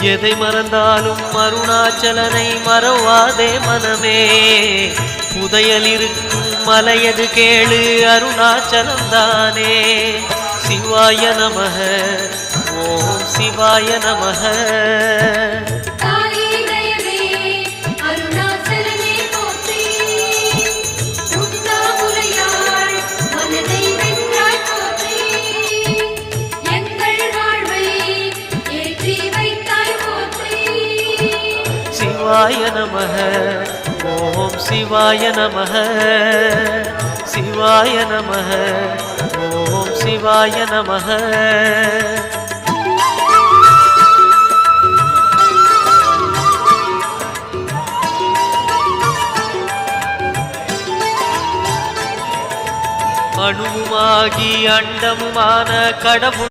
எதை மறந்தாலும் அருணாச்சலனை மறவாதே மனமே. புதையல் இருக்கும் மலையது கேளு அருணாச்சலம் தானே. சிவாய நமக ஓம் சிவாய நமக. சிவாய நமக ஓம் சிவாய நமக. சிவாய நமக ஓம் சிவாய நமக. அணுவுமாகி அண்டமுமான கடவுள்